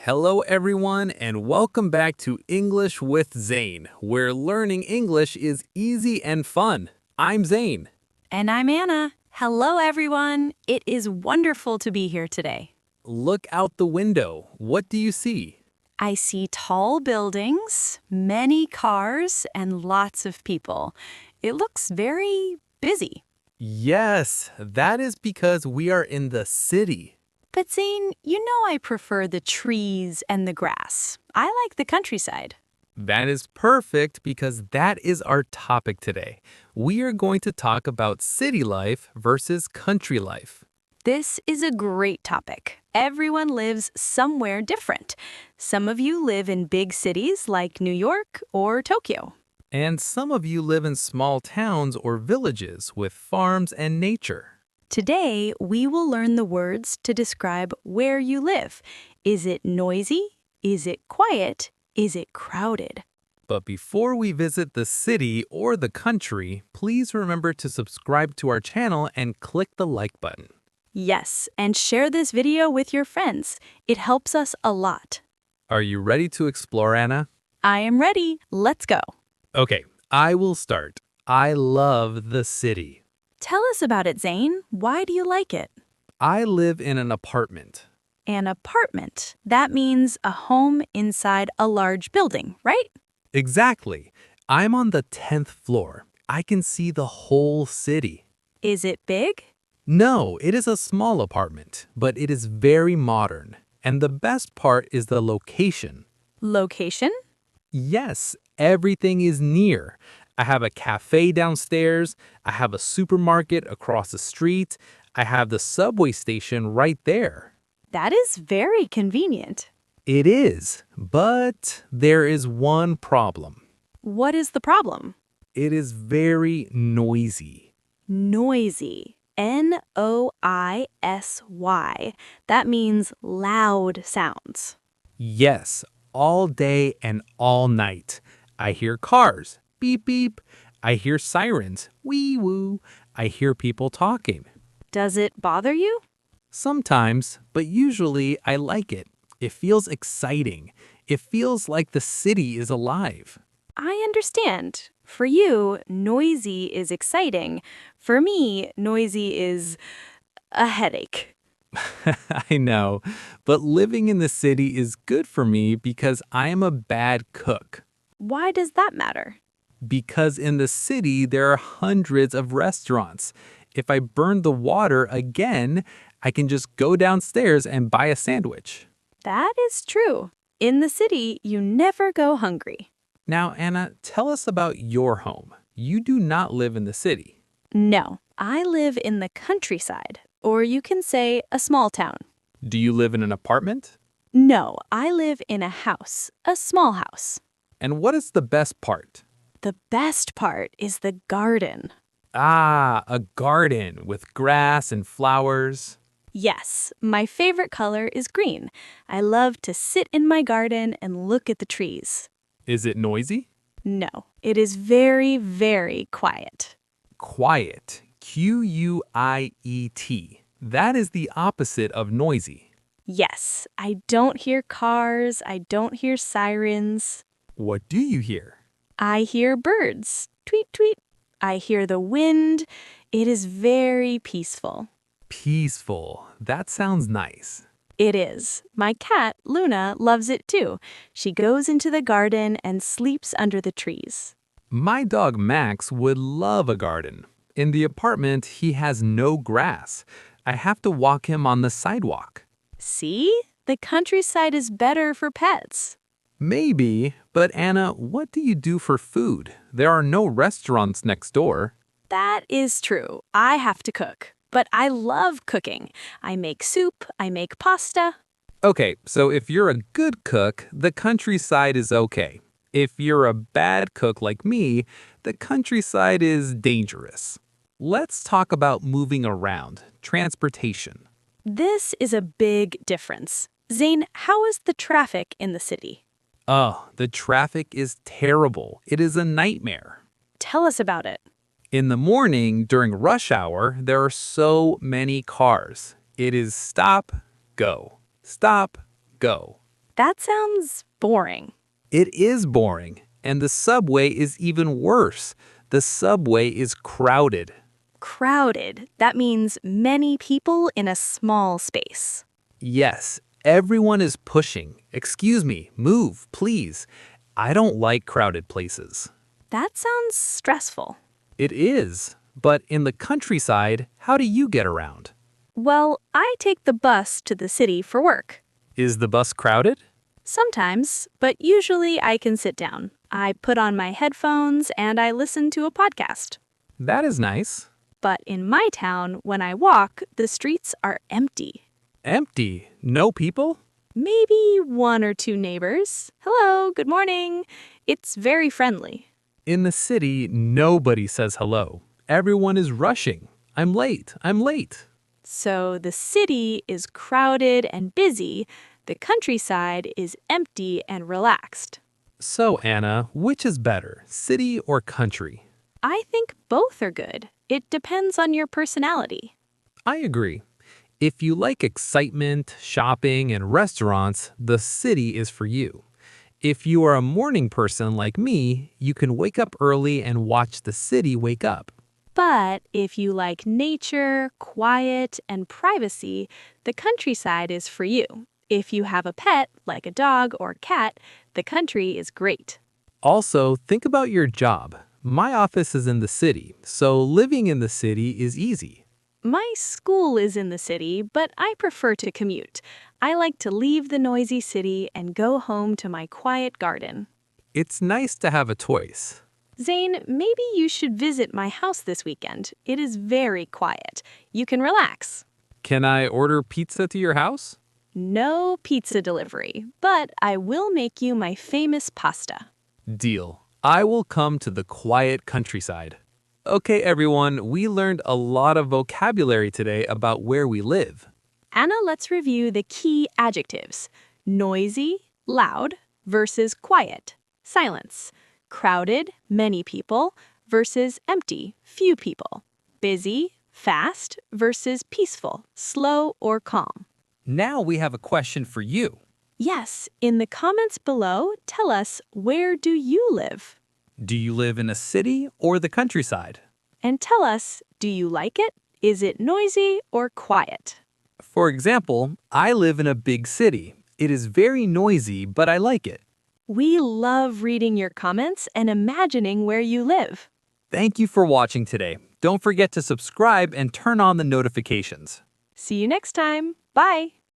Hello, everyone, and welcome back to English with Zane, where learning English is easy and fun. I'm Zane. And I'm Anna. Hello, everyone. It is wonderful to be here today. Look out the window. What do you see? I see tall buildings, many cars, and lots of people. It looks very busy. Yes, that is because we are in the city. But Zane, you know I prefer the trees and the grass. I like the countryside. That is perfect because that is our topic today. We are going to talk about city life versus country life. This is a great topic. Everyone lives somewhere different. Some of you live in big cities like New York or Tokyo. And some of you live in small towns or villages with farms and nature. Today, we will learn the words to describe where you live. Is it noisy? Is it quiet? Is it crowded? But before we visit the city or the country, please remember to subscribe to our channel and click the like button. Yes, and share this video with your friends. It helps us a lot. Are you ready to explore, Anna? I am ready. Let's go. Okay, I will start. I love the city. Tell us about it, Zane. Why do you like it? I live in an apartment. An apartment. That means a home inside a large building, right? Exactly. I'm on the 10th floor. I can see the whole city. Is it big? No, it is a small apartment, but it is very modern. And the best part is the location. Location? Yes, everything is near. I have a cafe downstairs. I have a supermarket across the street. I have the subway station right there. That is very convenient. It is, but there is one problem. What is the problem? It is very noisy. Noisy. N-O-I-S-Y. That means loud sounds. Yes, all day and all night. I hear cars, beep beep. I hear sirens, wee woo. I hear people talking. Does it bother you? Sometimes, but usually I like it. It feels exciting. It feels like the city is alive. I understand. For you, noisy is exciting. For me, noisy is a headache. I know, but living in the city is good for me because I am a bad cook. Why does that matter? Because in the city, there are hundreds of restaurants. If I burn the water again, I can just go downstairs and buy a sandwich. That is true. In the city, you never go hungry. Now, Anna, tell us about your home. You do not live in the city. No, I live in the countryside, or you can say a small town. Do you live in an apartment? No, I live in a house, a small house. And what is the best part? The best part is the garden. Ah, a garden with grass and flowers. Yes, my favorite color is green. I love to sit in my garden and look at the trees. Is it noisy? No, it is very, very quiet. Quiet. Q-U-I-E-T. That is the opposite of noisy. Yes, I don't hear cars. I don't hear sirens. What do you hear? I hear birds. Tweet, tweet. I hear the wind. It is very peaceful. Peaceful. That sounds nice. It is. My cat, Luna, loves it too. She goes into the garden and sleeps under the trees. My dog Max would love a garden. In the apartment, he has no grass. I have to walk him on the sidewalk. See? The countryside is better for pets. Maybe, but Anna, what do you do for food? There are no restaurants next door. That is true. I have to cook. But I love cooking. I make soup, I make pasta. Okay, so if you're a good cook, the countryside is okay. If you're a bad cook like me, the countryside is dangerous. Let's talk about moving around, transportation. This is a big difference. Zane, how is the traffic in the city? Oh, the traffic is terrible. It is a nightmare. Tell us about it. In the morning, during rush hour, there are so many cars. It is stop, go, stop, go. That sounds boring. It is boring, and the subway is even worse. The subway is crowded. Crowded. That means many people in a small space. Yes, everyone is pushing. Excuse me, move, please. I don't like crowded places. That sounds stressful. It is, but in the countryside, how do you get around? Well, I take the bus to the city for work. Is the bus crowded? Sometimes, but usually I can sit down. I put on my headphones and I listen to a podcast. That is nice. But in my town, when I walk, the streets are empty. Empty. No people? Maybe one or two neighbors. Hello, good morning. It's very friendly. In the city, nobody says hello. Everyone is rushing. I'm late. I'm late. So the city is crowded and busy. The countryside is empty and relaxed. So, Anna, which is better, city or country? I think both are good. It depends on your personality. I agree. If you like excitement, shopping, and restaurants, the city is for you. If you are a morning person like me, you can wake up early and watch the city wake up. But if you like nature, quiet, and privacy, the countryside is for you. If you have a pet, like a dog or cat, the country is great. Also, think about your job. My office is in the city, so living in the city is easy. My school is in the city, but I prefer to commute. I like to leave the noisy city and go home to my quiet garden. It's nice to have a choice. Zane, maybe you should visit my house this weekend. It is very quiet. You can relax. Can I order pizza to your house? No pizza delivery, but I will make you my famous pasta. Deal. I will come to the quiet countryside. Okay, everyone, we learned a lot of vocabulary today about where we live. Anna, let's review the key adjectives. Noisy, loud, versus quiet, silence. Crowded, many people, versus empty, few people. Busy, fast, versus peaceful, slow or calm. Now we have a question for you. Yes, in the comments below, tell us, where do you live? Do you live in a city or the countryside? And tell us, do you like it? Is it noisy or quiet? For example, I live in a big city. It is very noisy, but I like it. We love reading your comments and imagining where you live. Thank you for watching today. Don't forget to subscribe and turn on the notifications. See you next time. Bye.